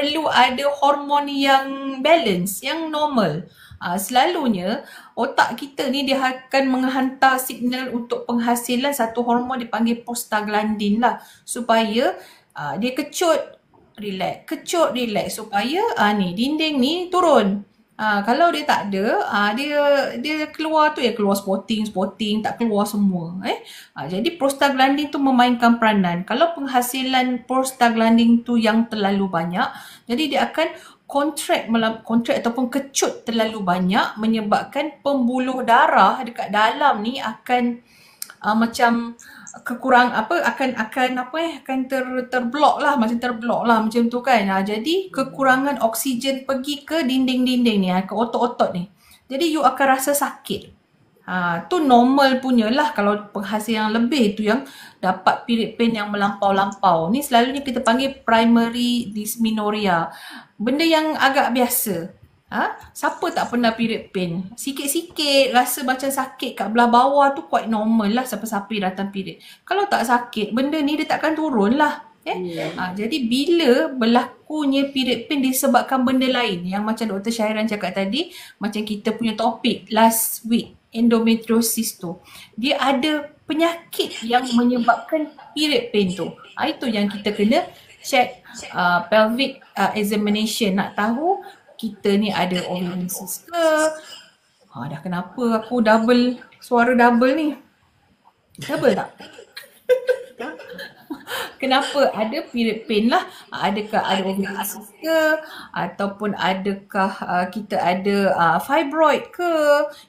perlu ada hormon yang balance, yang normal. Selalunya otak kita ni dia akan menghantar signal untuk penghasilan satu hormon dipanggil prostaglandin lah, supaya dia kecut, relax supaya ni dinding ni turun. Kalau dia tak ada, dia keluar tu keluar spotting, tak keluar semua. Jadi prostaglandin tu memainkan peranan. Kalau penghasilan prostaglandin tu yang terlalu banyak, jadi dia akan kontrak ataupun kecut terlalu banyak, menyebabkan pembuluh darah dekat dalam ni akan macam kekurang akan terblok lah macam tu kan. Jadi kekurangan oksigen pergi ke dinding-dinding ni, ke otot-otot ni. Jadi you akan rasa sakit. Tu normal punya lah. Kalau penghasilan yang lebih tu yang dapat period pain yang melampau-lampau. Ni selalunya kita panggil primary dysmenorrhea. Benda yang agak biasa. Siapa tak pernah period pain? Sikit-sikit rasa macam sakit kat belah bawah tu quite normal lah siapa-siapa datang period. Kalau tak sakit, benda ni dia takkan turun lah. Jadi bila berlakunya period pain disebabkan benda lain, yang macam Dr. Syairan cakap tadi, macam kita punya topik last week, endometriosis tu, dia ada penyakit yang menyebabkan period pain tu. Itu yang kita kena check pelvic examination, nak tahu kita ni ada ovarian cyst ke. Dah kenapa aku suara double ni? Double tak? Kenapa ada period pain lah? Adakah ada ovarian cyst ke? Ataupun adakah kita ada fibroid ke?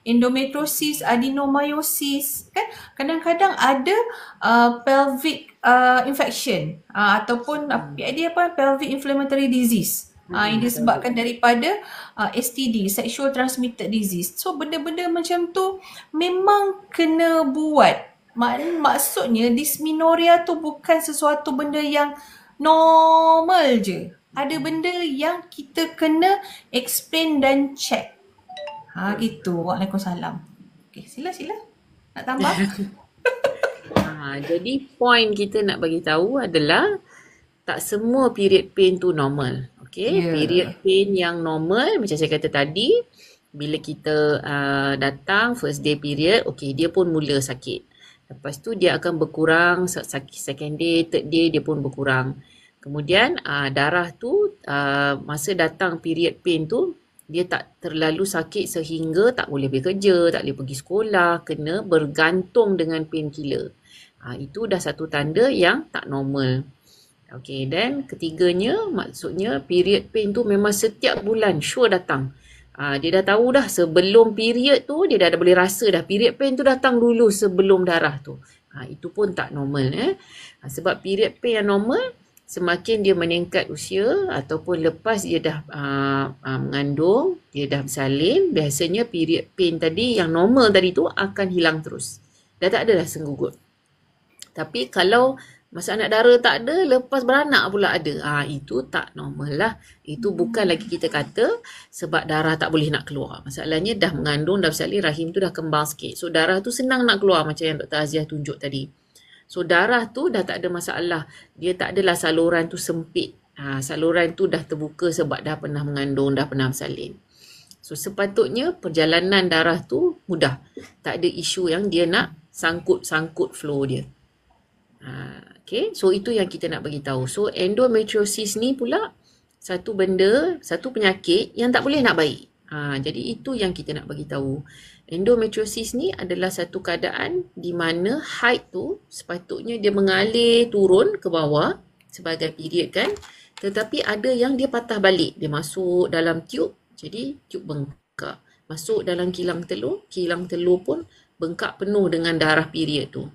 Endometriosis, adenomyosis kan? Kadang-kadang ada pelvic infection ataupun pelvic inflammatory disease. Yang disebabkan daripada STD, sexual transmitted disease. So benda-benda macam tu memang kena buat. Maksudnya dysmenorrhea tu bukan sesuatu benda yang normal je. Ada benda yang kita kena explain dan check. Gitu. Waalaikumsalam. Okay, sila. Nak tambah? Jadi point kita nak bagi tahu adalah tak semua period pain tu normal. Period pain yang normal macam saya kata tadi, bila kita datang first day period, dia pun mula sakit. Lepas tu dia akan berkurang, second day, third day dia pun berkurang. Kemudian darah tu masa datang period pain tu, dia tak terlalu sakit sehingga tak boleh pergi kerja, tak boleh pergi sekolah, kena bergantung dengan painkiller. Itu dah satu tanda yang tak normal. Dan ketiganya, maksudnya period pain tu memang setiap bulan sure datang. Dia dah tahu dah sebelum period tu, dia dah boleh rasa dah period pain tu datang dulu sebelum darah tu. Itu pun tak normal. Sebab period pain yang normal, semakin dia meningkat usia ataupun lepas dia dah mengandung, dia dah bersalin, biasanya period pain tadi yang normal tadi tu akan hilang terus. Dah tak ada dah senggugut. Tapi kalau masa anak dara tak ada, lepas beranak pula ada. Itu tak normal lah. Itu bukan lagi kita kata sebab darah tak boleh nak keluar. Masalahnya dah mengandung, dah bersalin, rahim tu dah kembang sikit. So darah tu senang nak keluar macam yang Dr. Aziah tunjuk tadi. So darah tu dah tak ada masalah. Dia tak adalah saluran tu sempit. Saluran tu dah terbuka sebab dah pernah mengandung, dah pernah bersalin. So sepatutnya perjalanan darah tu mudah. Tak ada isu yang dia nak sangkut flow dia. So itu yang kita nak bagi tahu. So endometriosis ni pula satu penyakit yang tak boleh nak baik. Jadi itu yang kita nak bagi tahu. Endometriosis ni adalah satu keadaan di mana haid tu sepatutnya dia mengalir turun ke bawah sebagai period kan. Tetapi ada yang dia patah balik. Dia masuk dalam tube, jadi tube bengkak. Masuk dalam kilang telur pun bengkak penuh dengan darah period tu.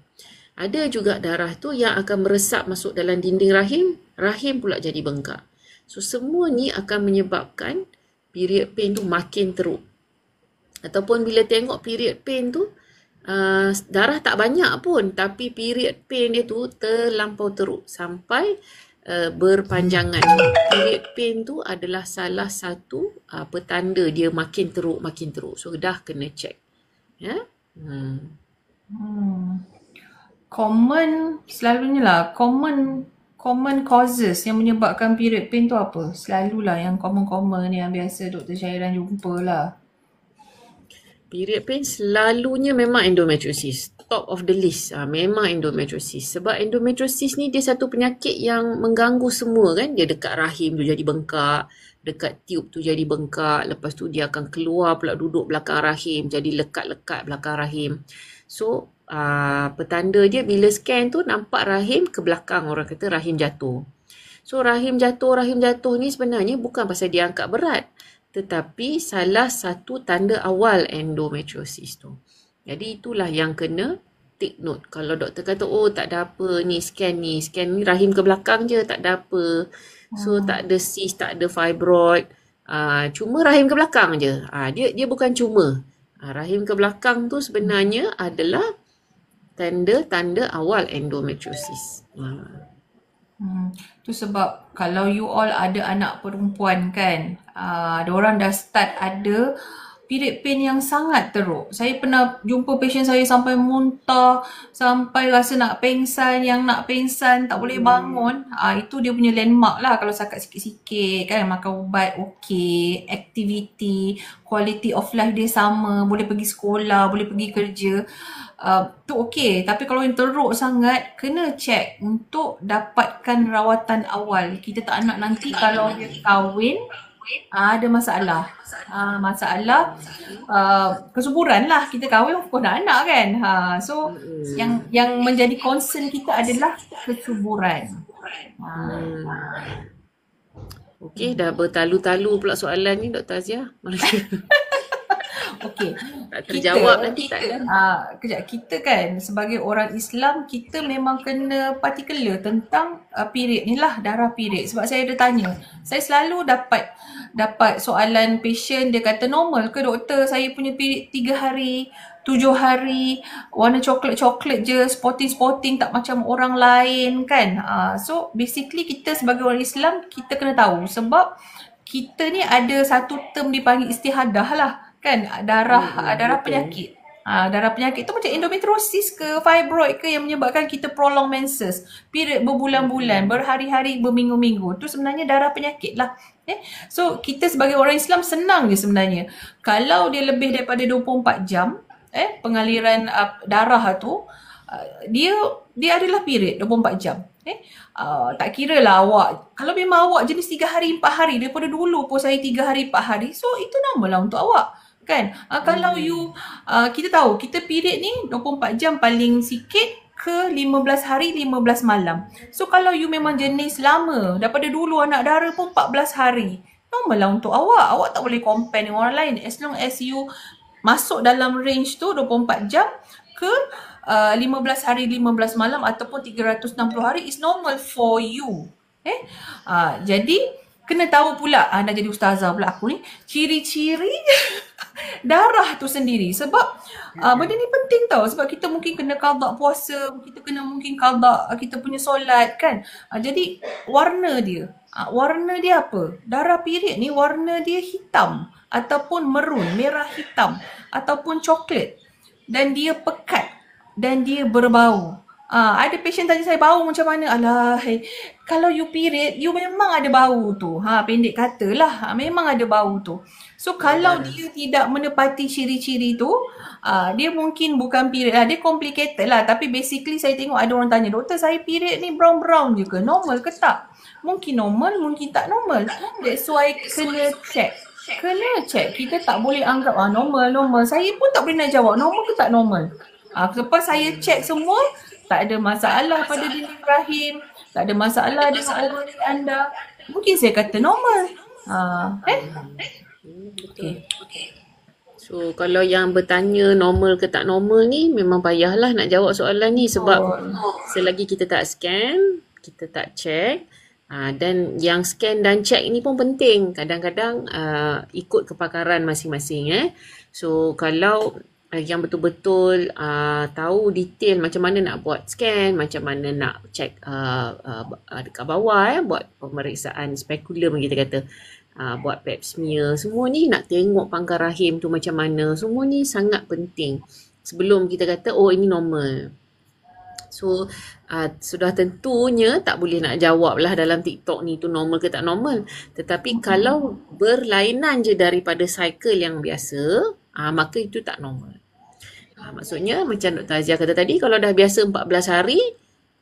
Ada juga darah tu yang akan meresap masuk dalam dinding rahim pula jadi bengkak. So semua ni akan menyebabkan period pain tu makin teruk. Ataupun bila tengok period pain tu, darah tak banyak pun, tapi period pain dia tu terlampau teruk sampai berpanjangan. Period pain tu adalah salah satu petanda dia makin teruk. So dah kena check. Common common causes yang menyebabkan period pain tu apa? Selalulah yang common-common yang biasa Dr. Syairan jumpa lah. Period pain selalunya memang endometriosis. Top of the list. Memang endometriosis. Sebab endometriosis ni dia satu penyakit yang mengganggu semua kan. Dia dekat rahim tu jadi bengkak. Dekat tube tu jadi bengkak. Lepas tu dia akan keluar pula duduk belakang rahim. Jadi lekat-lekat belakang rahim. So, petanda dia bila scan tu nampak rahim ke belakang. Orang kata rahim jatuh. So, rahim jatuh ni sebenarnya bukan pasal dia angkat berat. Tetapi salah satu tanda awal endometriosis tu. Jadi itulah yang kena take note. Kalau doktor kata, oh tak ada apa ni scan ni rahim ke belakang je, tak ada apa. So tak ada cyst, tak ada fibroid. Cuma rahim ke belakang je. Dia bukan cuma. Rahim ke belakang tu sebenarnya adalah tanda-tanda awal endometriosis. Tu sebab kalau you all ada anak perempuan kan, diorang dah start ada period pain yang sangat teruk. Saya pernah jumpa pasien saya sampai muntah, sampai rasa nak pengsan, yang nak pengsan tak boleh bangun. Itu dia punya landmark lah. Kalau sakit sikit-sikit kan, makan ubat okey, aktiviti, quality of life dia sama, boleh pergi sekolah, boleh pergi kerja. Tu okey, tapi kalau yang teruk sangat, kena check untuk dapatkan rawatan awal. Kita tak nak nanti kalau dia kahwin ada masalah. Masalah kesuburan lah. Kita kahwin of course nak anak kan. So yang menjadi concern kita adalah kesuburan. Okey, dah bertalu-talu pula soalan ni Dr. Azia. Okey. Tak terjawab nanti tak ada. Kejap, kita kan sebagai orang Islam, kita memang kena particular tentang period ni lah, darah period. Sebab saya ada tanya. Saya selalu dapat soalan patient, dia kata normal ke doktor, saya punya period 3 hari, 7 hari, warna coklat-coklat je, spotting-spotting tak macam orang lain kan. So basically kita sebagai orang Islam, kita kena tahu sebab kita ni ada satu term dipanggil istihadah lah. Kan darah penyakit. Darah penyakit tu macam endometriosis ke fibroid ke yang menyebabkan kita prolong menses, period berbulan-bulan, berhari-hari, berminggu-minggu. Tu sebenarnya darah penyakit lah. So kita sebagai orang Islam senang je sebenarnya. Kalau dia lebih daripada 24 jam pengaliran darah tu, dia adalah period 24 jam. Tak kira lah awak, kalau memang awak jenis 3 hari 4 hari, daripada dulu pun saya 3 hari 4 hari, so itu normal lah untuk awak kan. Kalau you kita tahu kita period ni 24 jam paling sikit ke 15 hari 15 malam. So kalau you memang jenis lama, daripada dulu anak dara pun 14 hari, normal lah untuk awak. Awak tak boleh compare dengan orang lain. As long as you masuk dalam range tu 24 jam ke 15 hari 15 malam ataupun 360 hari is normal for you. Jadi kena tahu pula, dah jadi ustazah pula aku ni, ciri-ciri darah tu sendiri. Sebab benda ni penting tau. Sebab kita mungkin kena qada puasa, kita kena mungkin qada kita punya solat kan. Jadi warna dia apa? Darah period ni warna dia hitam ataupun merun, merah hitam ataupun coklat, dan dia pekat dan dia berbau. Ada patient tanya saya, bau macam mana? Alah, kalau you period, you memang ada bau tu. Pendek kata lah, memang ada bau tu. So kalau dia tidak menepati ciri-ciri tu, dia mungkin bukan period lah, dia complicated lah. Tapi basically saya tengok ada orang tanya, doktor saya period ni brown-brown je ke? Normal ke tak? Mungkin normal, mungkin tak normal. That's why kena check. Kita tak boleh anggap normal. Saya pun tak boleh nak jawab normal ke tak normal. Lepas saya check semua, tak ada masalah pada dinding rahim, tak ada masalah dengan ovary anda, mungkin saya kata normal. Okay. So kalau yang bertanya normal ke tak normal ni, memang payahlah nak jawab soalan ni. Sebab selagi kita tak scan, kita tak check, dan yang scan dan check ni pun penting. Kadang-kadang ikut kepakaran masing-masing. So kalau yang betul-betul tahu detail macam mana nak buat scan, macam mana nak check dekat bawah, buat pemeriksaan spekulum kita kata, buat pap smear, semua ni nak tengok pangkal rahim tu macam mana. Semua ni sangat penting sebelum kita kata oh ini normal. So sudah tentunya tak boleh nak jawab lah dalam TikTok ni tu normal ke tak normal. Tetapi kalau berlainan je daripada cycle yang biasa, maka itu tak normal. Maksudnya macam Dr. Azia kata tadi, kalau dah biasa 14 hari,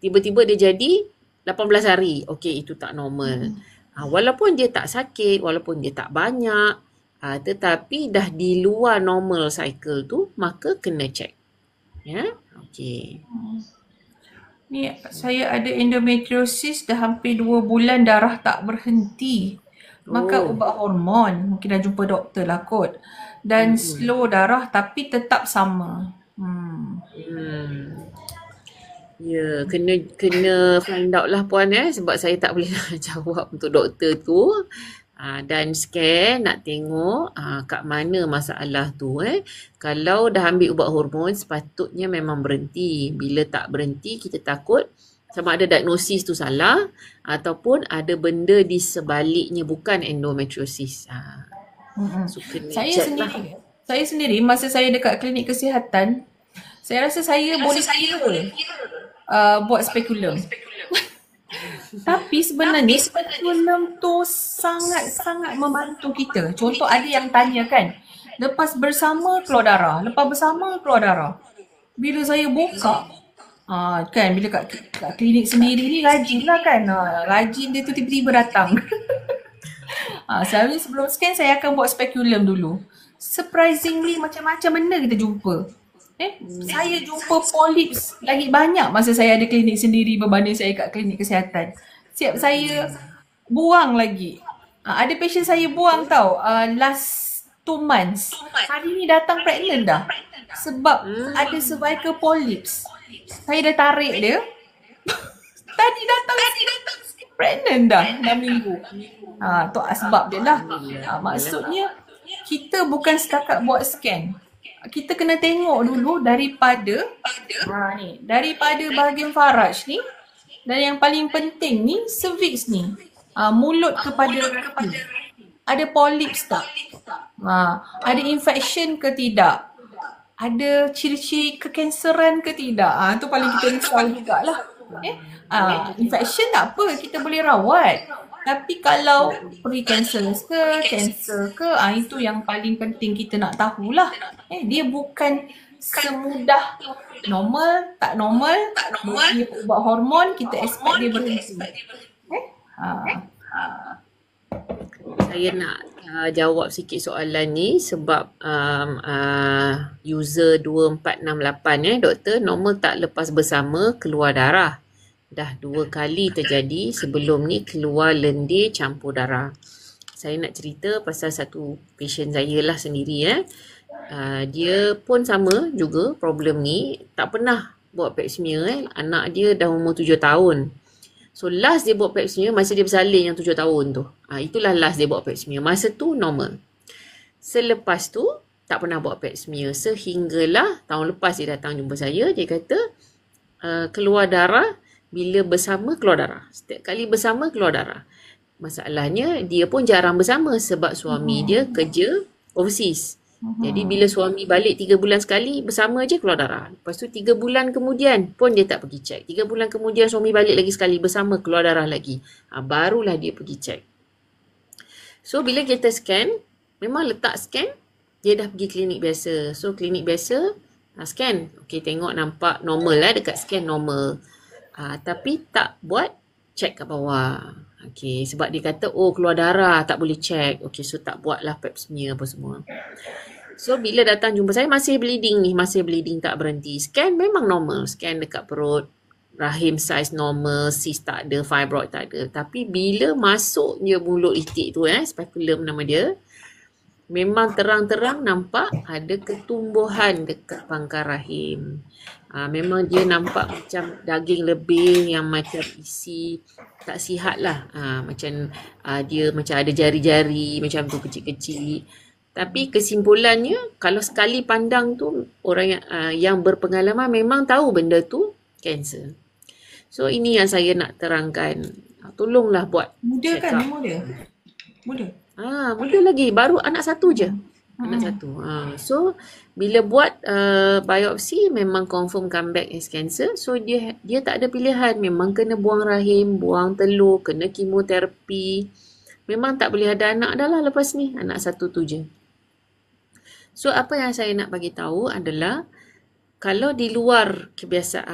tiba-tiba dia jadi 18 hari. Okey, itu tak normal. Walaupun dia tak sakit, walaupun dia tak banyak, tetapi dah di luar normal cycle tu, maka kena check. Ya, okey. Ni saya ada endometriosis dah hampir 2 bulan, darah tak berhenti. Makan ubat hormon, mungkin dah jumpa doktor lah kot. Dan slow darah tapi tetap sama. Ya, kena find out lah puan sebab saya tak boleh nak jawab untuk doktor tu. Dan scan nak tengok kat mana masalah tu. Kalau dah ambil ubat hormon sepatutnya memang berhenti. Bila tak berhenti kita takut sama ada diagnosis tu salah ataupun ada benda di sebaliknya bukan endometriosis. So kena check lah. Saya sendiri masa saya dekat klinik kesihatan, saya rasa saya boleh kira buat spekulum. Tapi sebenarnya spekulum tu sangat-sangat membantu kita. Contoh ada yang tanya kan, lepas bersama keluar darah, lepas bersama keluar darah. Bila saya buka, kan bila kat klinik sendiri ni rajin lah kan, rajin dia tu tiba-tiba datang. Selalunya sebelum scan saya akan buat spekulum dulu. Surprisingly macam-macam benda kita jumpa. Saya jumpa polyps lagi banyak masa saya ada klinik sendiri berbanding saya kat klinik kesihatan. Siap saya buang lagi. Ada patient saya buang tau, last 2 months. Hari ni datang pregnant dah. Sebab ada cervical polyps. Saya dah tarik dia. Tadi datang pregnant dah 6 minggu. Tu sebab dia lah. Maksudnya kita bukan setakat buat scan. Kita kena tengok dulu daripada bahagian faraj ni, dan yang paling penting ni cervix ni, mulut kepada rahim. Ada polyps tak? Ada infection ke tidak? Ada ciri-ciri kekanseran ke tidak? Tu paling kita risau jugalah. Infection tak apa, kita boleh rawat. Tapi kalau pre-cancerous ke, cancer ke, itu yang paling penting kita nak tahulah. Dia bukan semudah normal, tak normal, dia ubat hormon, kita expect dia berhenti. Saya nak jawab sikit soalan ni sebab user 2468 doktor, normal tak lepas bersama keluar darah? Dah 2 kali terjadi, sebelum ni keluar lendir campur darah. Saya nak cerita pasal satu patient saya lah sendiri. Dia pun sama juga problem ni, tak pernah buat pap smear. Anak dia dah umur 7 tahun. So last dia buat pap smear masa dia bersalin yang 7 tahun tu. Itulah last dia buat pap smear. Masa tu normal. Selepas tu tak pernah buat pap smear sehinggalah tahun lepas dia datang jumpa saya. Dia kata keluar darah bila bersama keluar darah. Setiap kali bersama keluar darah. Masalahnya dia pun jarang bersama sebab suami dia kerja overseas. Jadi bila suami balik 3 bulan sekali bersama je keluar darah. Lepas tu 3 bulan kemudian pun dia tak pergi check. 3 bulan kemudian suami balik lagi sekali bersama keluar darah lagi. Barulah dia pergi check. So bila kita scan, memang letak scan, dia dah pergi klinik biasa. So klinik biasa scan. Okay, tengok nampak normal lah, dekat scan normal. Tapi tak buat check kat bawah. Okay, sebab dia kata keluar darah tak boleh check. Okay, so tak buatlah pap smear apa semua. So bila datang jumpa saya masih bleeding ni, masih bleeding tak berhenti. Scan memang normal, scan dekat perut, rahim size normal, cyst tak ada, fibroid tak ada. Tapi bila masuk je mulut itik tu, speculum nama dia, memang terang-terang nampak ada ketumbuhan dekat pangkal rahim. Memang dia nampak macam daging lebih yang macam isi tak sihat lah. Macam dia macam ada jari-jari macam tu kecil-kecil. Tapi kesimpulannya kalau sekali pandang tu orang yang berpengalaman memang tahu benda tu kanser. So ini yang saya nak terangkan. Tolonglah buat muda kan umur dia? Muda? Muda lagi, baru anak 1 je. Anak satu. So bila buat biopsi memang confirm comeback as cancer. So dia tak ada pilihan. Memang kena buang rahim, buang telur, kena kemoterapi. Memang tak boleh ada anak dah lah lepas ni. Anak satu tu je. So apa yang saya nak bagi tahu adalah kalau di luar kebiasaan